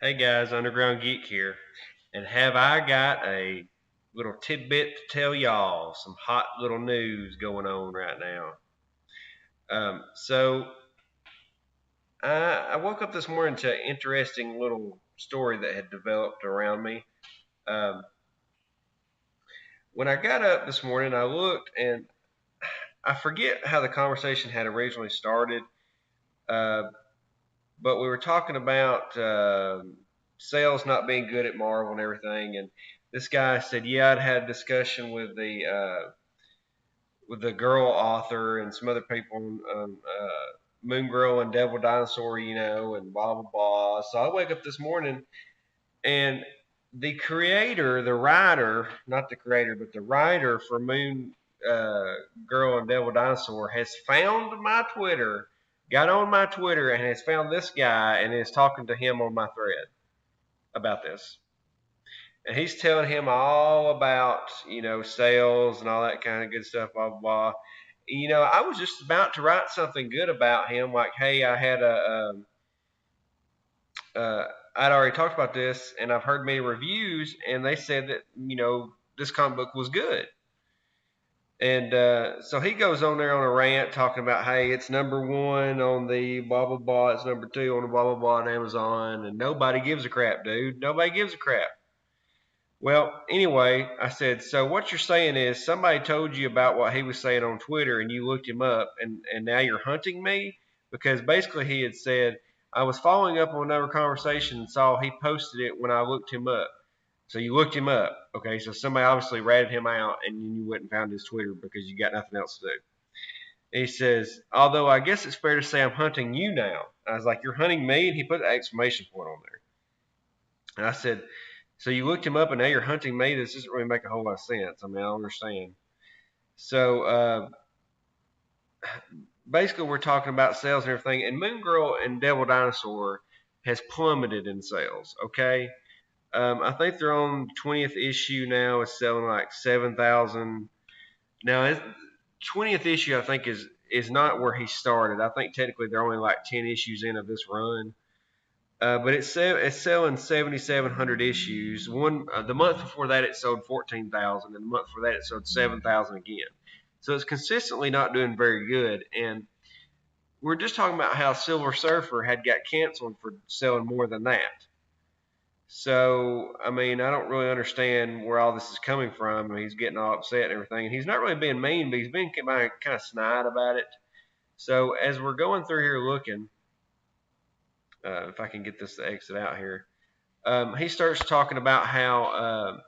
Hey guys, Underground Geek here, and have I got a little tidbit to tell y'all? Some hot little news going on right now. So I woke up this morning to an interesting little story that had developed around me. Um, when I got up this morning, I looked and I forget how the conversation had originally started, uh, but we were talking about sales not being good at Marvel and everything, and this guy said, "Yeah, I'd had a discussion with the girl author and some other people, Moon Girl and Devil Dinosaur, and blah blah blah." So I wake up this morning and the creator, the writer, not the creator, but the writer for Moon uh, Girl and Devil Dinosaur has found my Twitter, got on my Twitter, and has found this guy and is talking to him on my thread about this. And he's telling him all about, sales and all that kind of good stuff, blah, blah, blah. I was just about to write something good about him, like, hey, I'd already talked about this, and I've heard many reviews, and they said that, this comic book was good. And so he goes on there on a rant talking about, hey, it's number one on the blah, blah, blah. It's number two on the blah, blah, blah on Amazon. And nobody gives a crap, dude. Nobody gives a crap. Well, anyway, I said, so what you're saying is somebody told you about what he was saying on Twitter and you looked him up and now you're hunting me? Because basically he had said, I was following up on another conversation and saw he posted it when I looked him up. So you looked him up. Okay, so somebody obviously ratted him out and you went and found his Twitter because you got nothing else to do. And he says, although I guess it's fair to say I'm hunting you now. I was like, you're hunting me? And he put an exclamation point on there. And I said, so you looked him up and now you're hunting me? This doesn't really make a whole lot of sense. I mean, I don't understand. So basically, we're talking about sales and everything. And Moon Girl and Devil Dinosaur has plummeted in sales. Okay. I think they're on 20th issue now. It's selling like 7,000. Now, 20th issue, I think, is not where he started. I think technically they're only like 10 issues in of this run. But it's selling 7,700 issues. The month before that it sold 14,000, and the month before that it sold 7,000 again. So it's consistently not doing very good. And we're just talking about how Silver Surfer had got canceled for selling more than that. So I mean, I don't really understand where all this is coming from. I mean, he's getting all upset and everything, and he's not really being mean, but he's being kind of snide about it. So as we're going through here looking, if I can get this to exit out here. He starts talking about how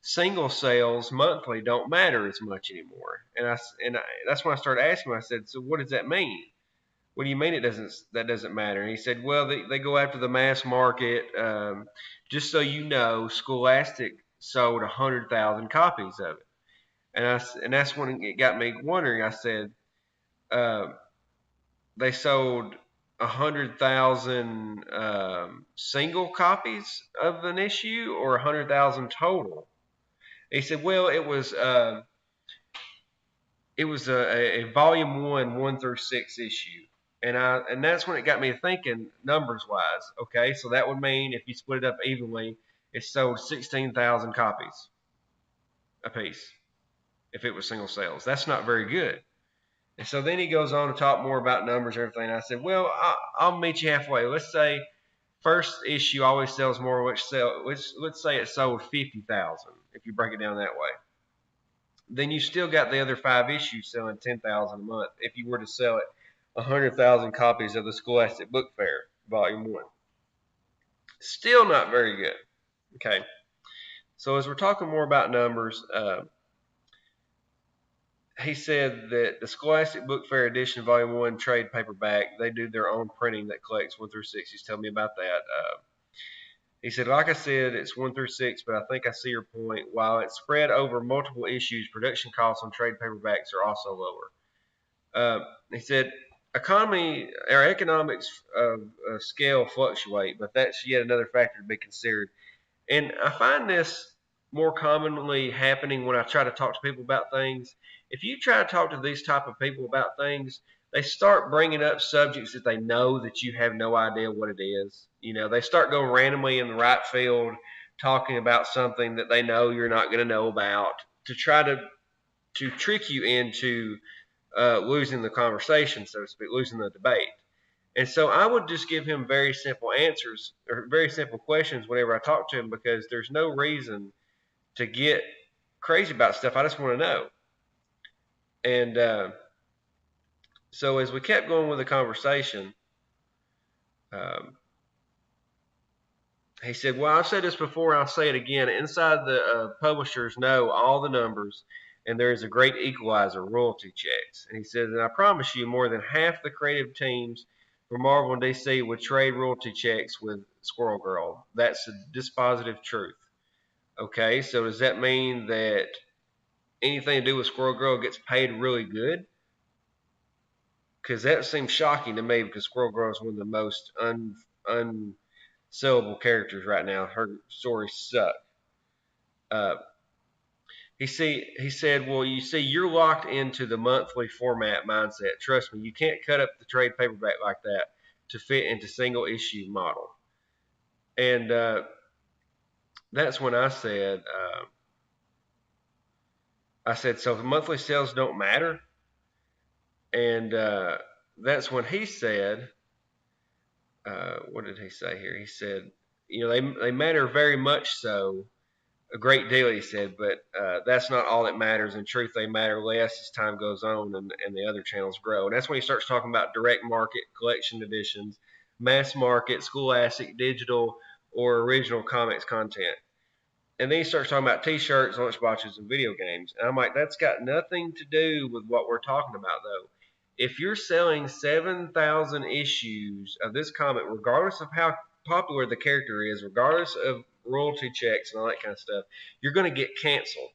single sales monthly don't matter as much anymore, and that's when I started asking him. I said, "So what does that mean? What do you mean that doesn't matter?" And he said, "Well, they go after the mass market. Just so you know, Scholastic sold 100,000 copies of it, and that's when it got me wondering. I said, uh, they sold 100,000 single copies of an issue or 100,000 total. He said, well, it was a volume one through six issue. And that's when it got me thinking numbers wise. Okay, so that would mean if you split it up evenly, it sold 16,000 copies a piece if it was single sales. That's not very good. And so then he goes on to talk more about numbers and everything. And I said, well, I'll meet you halfway. Let's say first issue always sells more, let's say it sold 50,000 if you break it down that way. Then you still got the other five issues selling 10,000 a month if you were to sell it 100,000 copies of the Scholastic Book Fair, Volume 1. Still not very good. Okay. So as we're talking more about numbers, he said that the Scholastic Book Fair Edition Volume 1 trade paperback, they do their own printing that collects 1 through 6. He's telling me about that. He said, like I said, it's 1 through 6, but I think I see your point. While it's spread over multiple issues, production costs on trade paperbacks are also lower. He said, economics of scale fluctuate, but that's yet another factor to be considered. And I find this more commonly happening when I try to talk to people about things. If you try to talk to these type of people about things, they start bringing up subjects that they know that you have no idea what it is. They start going randomly in the right field, talking about something that they know you're not going to know about, to try to trick you into losing the conversation, so to speak, losing the debate. And so I would just give him very simple answers or very simple questions whenever I talk to him, because there's no reason to get crazy about stuff. I just want to know. And so as we kept going with the conversation, um, he said, well, I've said this before, I'll say it again. Inside the publishers know all the numbers, and there is a great equalizer, royalty checks. And he said, and I promise you, more than half the creative teams for Marvel and DC would trade royalty checks with Squirrel Girl. That's a dispositive truth. Okay, so does that mean that anything to do with Squirrel Girl gets paid really good? Because that seems shocking to me, because Squirrel Girl is one of the most unsellable characters right now. Her stories suck. Uh, he said, well, you see, you're locked into the monthly format mindset. Trust me, you can't cut up the trade paperback like that to fit into single issue model. And that's when I said, so monthly sales don't matter. And that's when he said, what did he say here? He said, they matter very much so, a great deal, he said, but that's not all that matters. In truth, they matter less as time goes on and the other channels grow. And that's when he starts talking about direct market, collection editions, mass market, scholastic, digital, or original comics content. And then he starts talking about T-shirts, lunchboxes, and video games. And I'm like, that's got nothing to do with what we're talking about, though. If you're selling 7,000 issues of this comic, regardless of how popular the character is, regardless of royalty checks and all that kind of stuff, you're going to get canceled.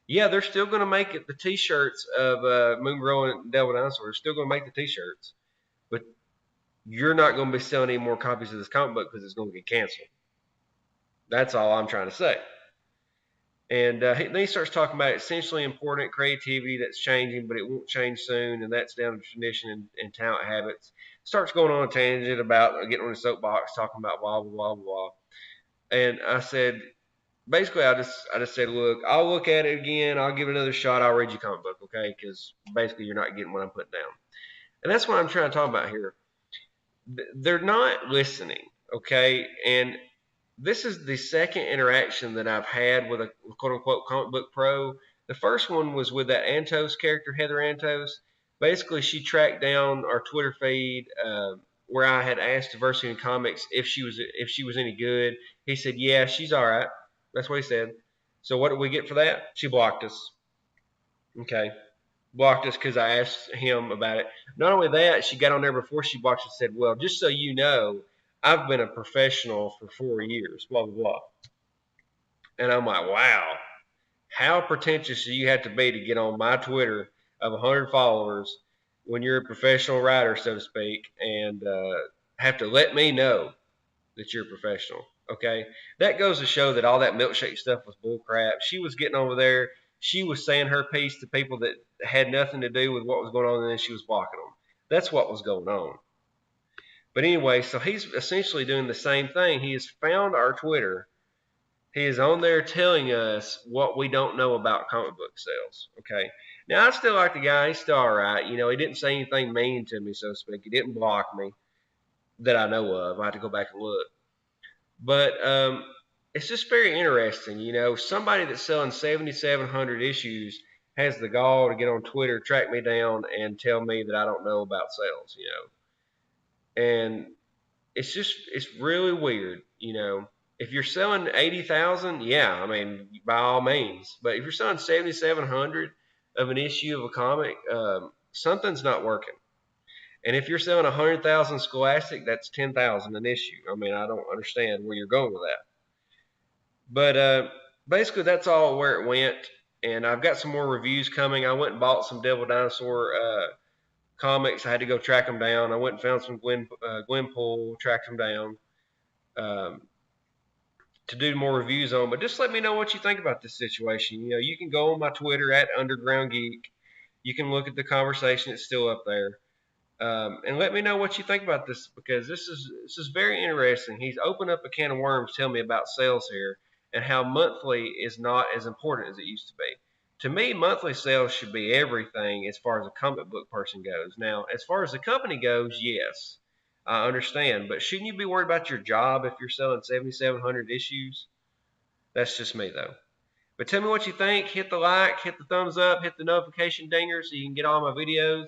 Yeah, they're still going to make it. The T-shirts of Moon Girl and Devil Dinosaur are still going to make the T-shirts, but you're not going to be selling any more copies of this comic book because it's going to get canceled. That's all I'm trying to say. And then he starts talking about essentially important creativity that's changing, but it won't change soon, and that's down to tradition and talent habits. Starts going on a tangent about getting on the soapbox, talking about blah, blah, blah, blah. And I said, basically, I just said, look, I'll look at it again. I'll give it another shot. I'll read your comic book, okay? Because basically, you're not getting what I'm putting down. And that's what I'm trying to talk about here. They're not listening, okay? And this is the second interaction that I've had with a quote-unquote comic book pro. The first one was with that Antos character, Heather Antos. Basically, she tracked down our Twitter feed where I had asked Diversity in Comics if she was any good. He said, yeah, she's all right. That's what he said. So what did we get for that? She blocked us. Okay. Blocked us because I asked him about it. Not only that, she got on there before she blocked us and said, well, just so you know, I've been a professional for 4 years, blah, blah, blah. And I'm like, wow, how pretentious do you have to be to get on my Twitter of 100 followers when you're a professional writer, so to speak, and have to let me know that you're a professional, okay? That goes to show that all that milkshake stuff was bull crap. She was getting over there. She was saying her piece to people that had nothing to do with what was going on, and then she was blocking them. That's what was going on. But anyway, so he's essentially doing the same thing. He has found our Twitter. He is on there telling us what we don't know about comic book sales. Okay. Now, I still like the guy. He's still all right. He didn't say anything mean to me, so to speak. He didn't block me that I know of. I had to go back and look. But it's just very interesting. Somebody that's selling 7,700 issues has the gall to get on Twitter, track me down, and tell me that I don't know about sales, And it's really weird, If you're selling 80,000, yeah, I mean, by all means. But if you're selling 7,700 of an issue of a comic, something's not working. And if you're selling 100,000 Scholastic, that's 10,000 an issue. I mean, I don't understand where you're going with that. But basically, that's all where it went. And I've got some more reviews coming. I went and bought some Devil Dinosaur comics. I had to go track them down. I went and found some Gwenpool, tracked them down to do more reviews on. But just let me know what you think about this situation. You can go on my Twitter at Underground Geek. You can look at the conversation. It's still up there. And let me know what you think about this, because this is very interesting. He's opened up a can of worms telling me about sales here and how monthly is not as important as it used to be. To me, monthly sales should be everything as far as a comic book person goes. Now, as far as the company goes, yes, I understand, but shouldn't you be worried about your job if you're selling 7,700 issues? That's just me though. But tell me what you think. Hit the like, hit the thumbs up, hit the notification dinger so you can get all my videos.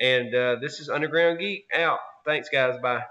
And this is Underground Geek out. Thanks, guys. Bye.